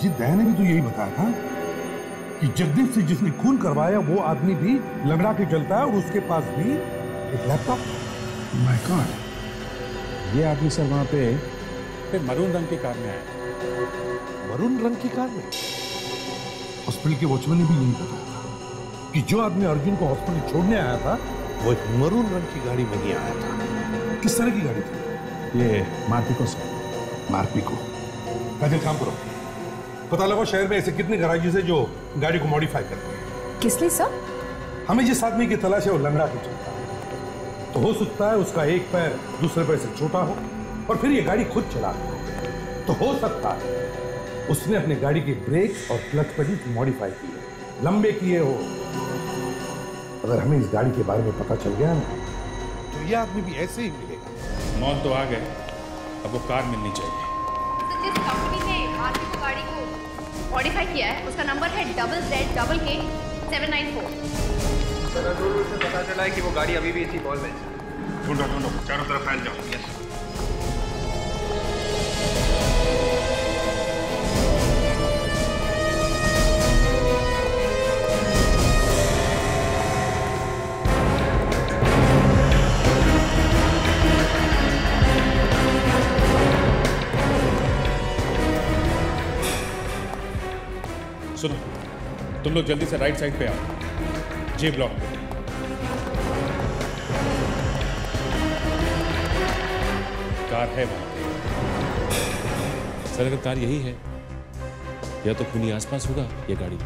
G: ये दया ने भी तो यही बताया था कि जगदीप से जिसने खून करवाया वो आदमी भी लंगड़ा के चलता है और उसके पास भी एक लैपटॉप। माय गॉड,
R: ये आदमी सर वहां पे मरून रंग की कार में आया था।
G: मरून रंग की कार में? हॉस्पिटल के वॉचमैन ने भी यही बताया कि जो आदमी अर्जुन को हॉस्पिटल छोड़ने आया था वो एक मरून रंग की गाड़ी में ही आया था। किस तरह की गाड़ी थी?
R: ये मार्पिको सर।
G: मार्पिको? एक काम करो, पता लगाओ शहर में ऐसे कितने गैराजेस है जो गाड़ी को मॉडिफाई करते हैं।
K: किस लिए सर?
G: हमें जिस आदमी की तलाश है वो लंगड़ा के चलता है, तो हो सकता है उसका एक पैर दूसरे पैर से छोटा हो और फिर ये गाड़ी खुद चला हो। तो हो सकता है उसने अपनी गाड़ी के ब्रेक और क्लच पेडल मॉडिफाई किए, लंबे किए हो। अगर हमें इस गाड़ी के बारे में पता चल गया ना तो ये आदमी भी ऐसे ही मिलेगा।
R: मौत तो आ गए, अब वो कार मिलनी चाहिए।
Q: जिस कंपनी ने मार्पिको गाड़ी को मॉडिफाई किया है उसका नंबर है ZZK 794।
C: से पता चला है कि वो गाड़ी अभी भी इसी मॉल में है।
R: ढूंढो ढूंढो, चारों तरफ फैल जाओ। यस। सुनो, तुम लोग जल्दी से राइट साइड पे आओ, जे ब्लॉक पे। कार है वहां पे। सर अगर कार यही है या तो खूनी आसपास होगा या गाड़ी।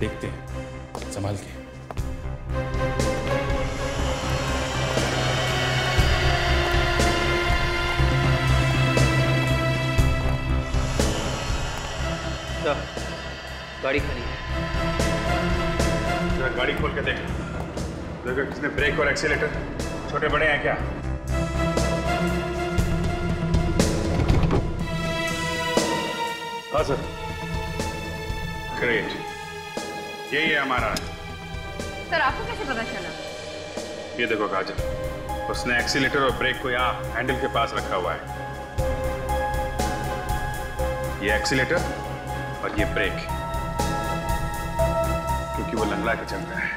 R: देखते हैं, संभाल के।
C: गाड़ी खाली है।
R: जरा गाड़ी खोल के देख। देखो किसने ब्रेक और एक्सीलेटर छोटे बड़े हैं क्या? हाँ सर। ग्रेट, यही है हमारा।
Q: सर आपको कैसे पता चला?
R: ये देखो काजल, उसने एक्सीलेटर और ब्रेक को यहाँ हैंडल के पास रखा हुआ है। ये एक्सीलेटर और ये ब्रेक, क्योंकि वो लंगड़ा के चलता है।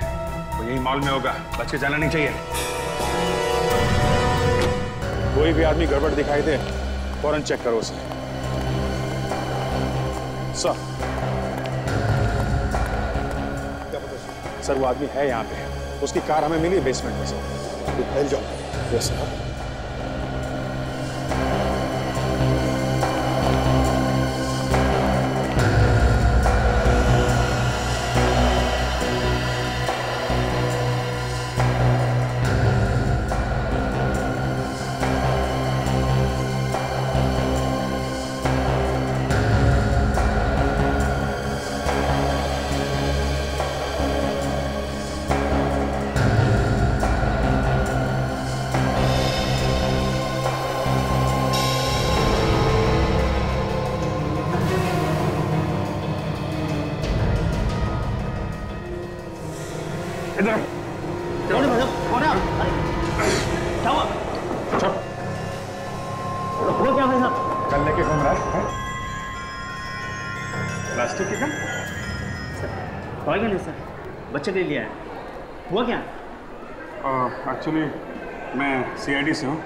R: वो यही मॉल में होगा, बच के जाना नहीं चाहिए। कोई भी आदमी गड़बड़ दिखाई दे फौरन चेक करो उसे। सर वो आदमी है यहाँ पे, उसकी कार हमें मिली बेसमेंट में से। फैल जाओ। Yes sir. कल लेके घूम रहा है प्लास्टिक के गन?
A: टॉय गन है सर, बच्चे के लिए लिया है। हुआ क्या?
R: एक्चुअली मैं CID से हूँ,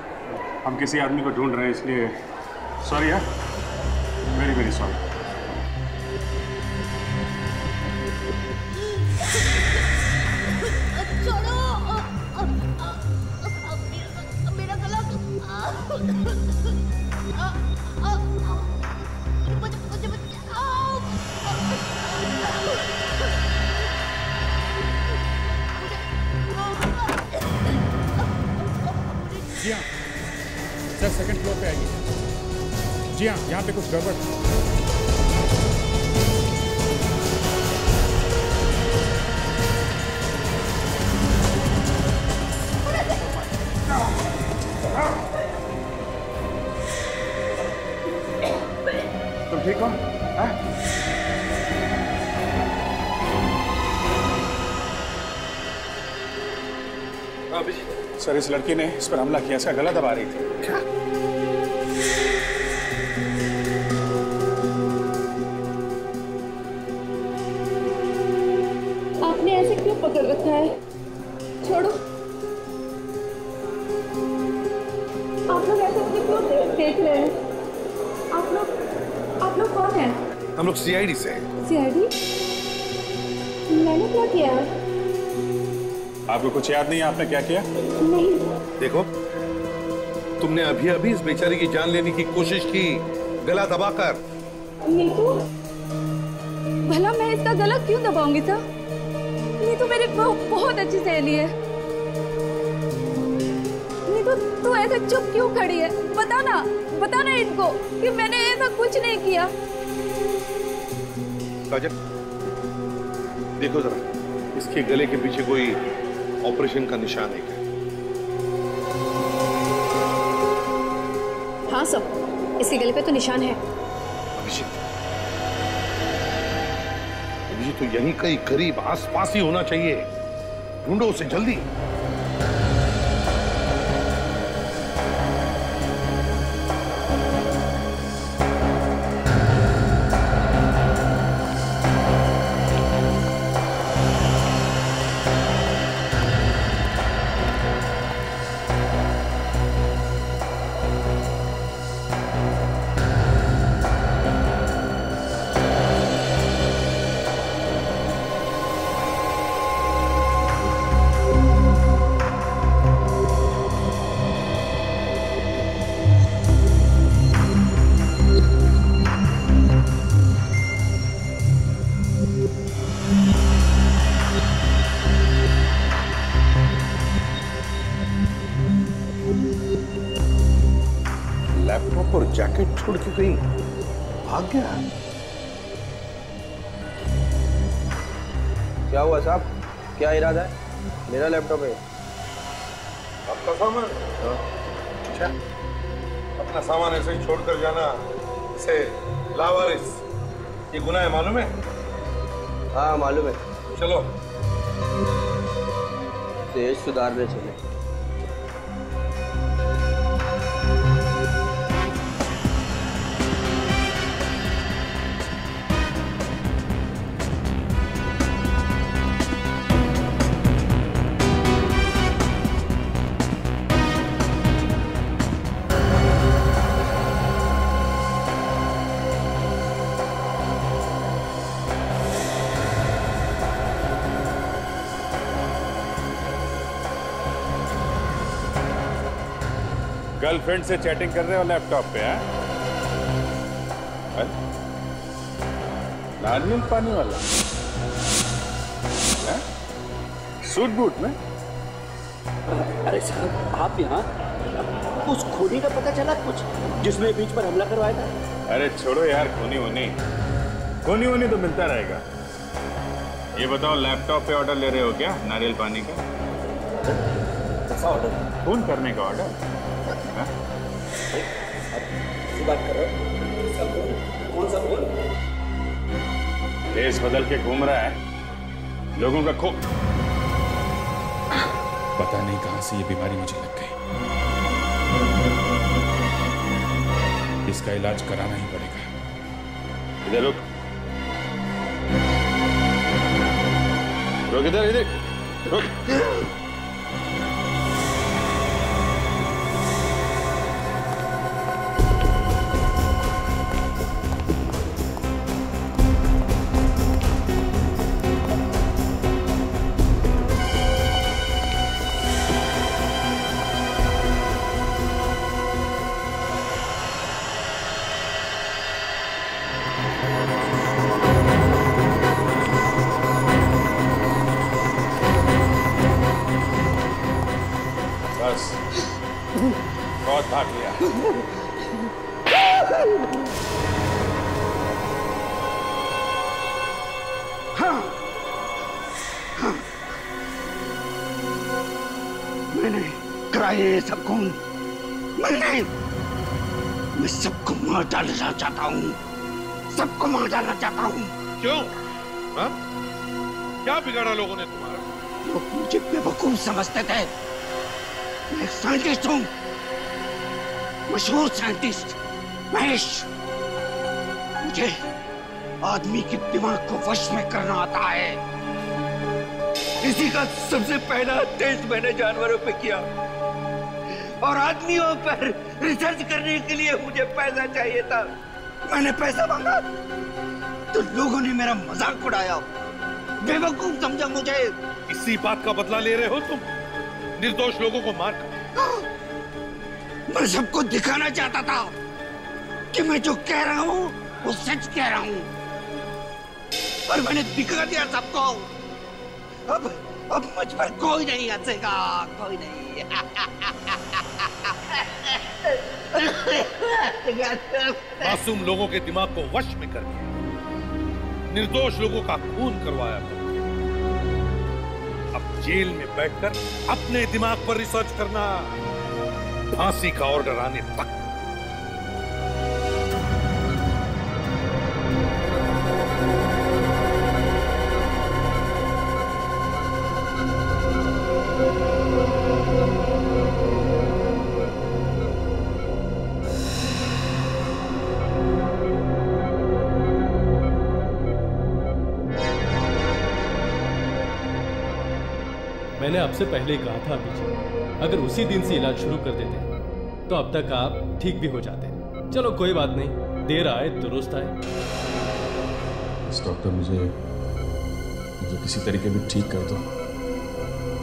R: हम किसी आदमी को ढूंढ रहे हैं, इसलिए सॉरी यार, वेरी वेरी सॉरी।
S: मेरा गला
R: जी हाँ सर, सेकंड फ्लोर पे आइए। जी हाँ, यहाँ पे कुछ गड़बड़। तुम ठीक हो? सर इस लड़की ने इस पर हमला किया, इसका गला दबा रही थी। क्या?
S: आपने ऐसे क्यों पकड़ रखा है? छोड़ो। आप लोग
F: देख रहे हैं। आप लोग कौन हैं?
G: हम लोग सीआईडी से हैं।
F: सीआईडी? मैंने क्या किया?
R: आपको कुछ याद नहीं है आपने क्या किया?
F: नहीं।
G: देखो, तुमने अभी अभी इस बेचारी की जान लेने की कोशिश की, गला दबाकर।
F: नीतू, भला मैं इसका गला क्यों दबाऊंगी सर? नीतू मेरी बहुत अच्छी सहेली है। नीतू, तू ऐसे चुप क्यों खड़ी है? बता ना इनको कि मैंने ऐसा कुछ नहीं किया।
G: काजल, देखो जरा, इसके गले के पीछे कोई ऑपरेशन का निशान है क्या?
Q: हाँ सर, इसके गले पे तो निशान है।
G: अभिजीत तो यहीं कहीं करीब आसपास ही होना चाहिए। ढूंढो उसे जल्दी। लैपटॉप और जैकेट छोड़ के कहीं भाग गया।
C: क्या हुआ साहब? क्या इरादा है? मेरा लैपटॉप है।
G: आपका सामान? अच्छा, अपना सामान ऐसे ही छोड़कर जाना, इसे लावारिस, ये गुनाह है, मालूम है?
C: हाँ मालूम है।
G: चलो
C: तेज सुधारने चले।
R: गर्लफ्रेंड से चैटिंग कर रहे हो लैपटॉप पे? है नारियल पानी वाला है? सूट बूट में?
A: अरे साहब, आप यहाँ? उस खूनी का पता चला कुछ जिसने बीच पर हमला करवाया था?
R: अरे छोड़ो यार, खूनी वूनी तो मिलता रहेगा। ये बताओ, लैपटॉप पे ऑर्डर ले रहे हो क्या नारियल पानी का?
A: ऑर्डर?
R: खून करने का ऑर्डर?
A: बात कर रहे हो? कौन सा खून?
R: देश बदल के घूम रहा है, लोगों का खून।
T: पता नहीं कहां से ये बीमारी मुझे लग गई। इसका इलाज कराना ही पड़ेगा।
R: इधर रुक, इधर रुक। बहुत भाग लिया।
U: मैंने कराए ये सब खून। मैं सबको मार डालना चाहता हूँ, सबको मार डालना चाहता हूँ।
G: क्यों? हाँ? क्या बिगाड़ा लोगों ने तुम्हारा?
U: लोग मुझे बेवकूफ समझते थे। मैं एक साइंटिस्ट हूँ, मशहूर साइंटिस्ट महेश। मुझे आदमी के दिमाग को वश में करना आता है। इसी का सबसे पहला टेस्ट मैंने जानवरों पे किया। और आदमियों पर रिसर्च करने के लिए मुझे पैसा चाहिए था। मैंने पैसा मांगा तो लोगों ने मेरा मजाक उड़ाया, बेवकूफ समझा मुझे।
G: इसी बात का बदला ले रहे हो तुम, निर्दोष लोगों को मारकर।
U: मैं सबको दिखाना चाहता था कि मैं जो कह रहा हूँ वो सच कह रहा हूँ, और मैंने दिखा दिया सबको। अब मुझ पर कोई नहीं हंसेगा, कोई नहीं।
G: मासूम लोगों के दिमाग को वश में करके निर्दोष लोगों का खून करवाया था। अब जेल में बैठकर अपने दिमाग पर रिसर्च करना, फांसी का ऑर्डर आने तक।
L: मैंने आपसे पहले ही कहा था अभिजीत, अगर उसी दिन से इलाज शुरू कर देते तो अब तक आप ठीक भी हो जाते। चलो कोई बात नहीं, देर आए दुरुस्त आए।
E: डॉक्टर मुझे किसी तरीके भी ठीक कर दो,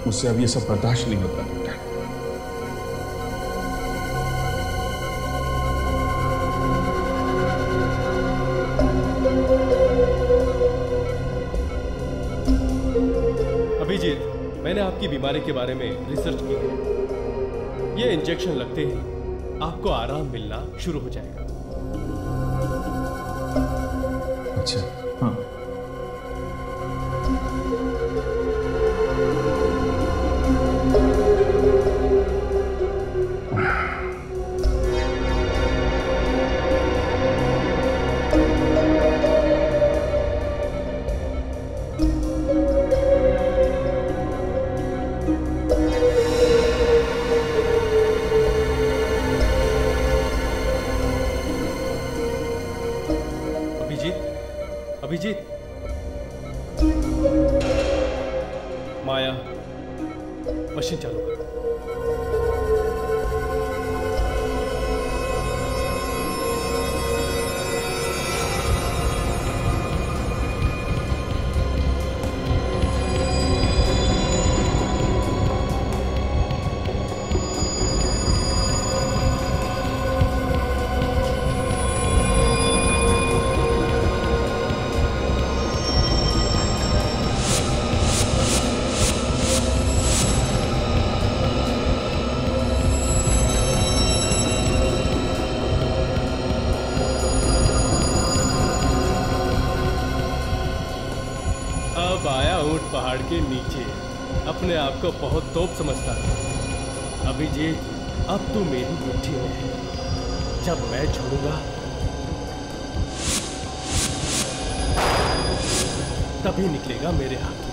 E: मुझसे अब ये सब बर्दाश्त नहीं होता।
L: अभिजीत, मैंने आपकी बीमारी के बारे में रिसर्च की है। ये इंजेक्शन लगते ही आपको आराम मिलना शुरू हो जाएगा।
E: अच्छा, हाँ।
L: अभिजीत, माया, मशीन चालू कर। अब आया ऊंट पहाड़ के नीचे, अपने आप को बहुत तोप समझता था। अभिजीत, अब तू मेरी मुट्ठी में है। जब मैं छोड़ूंगा तभी निकलेगा मेरे हाथ।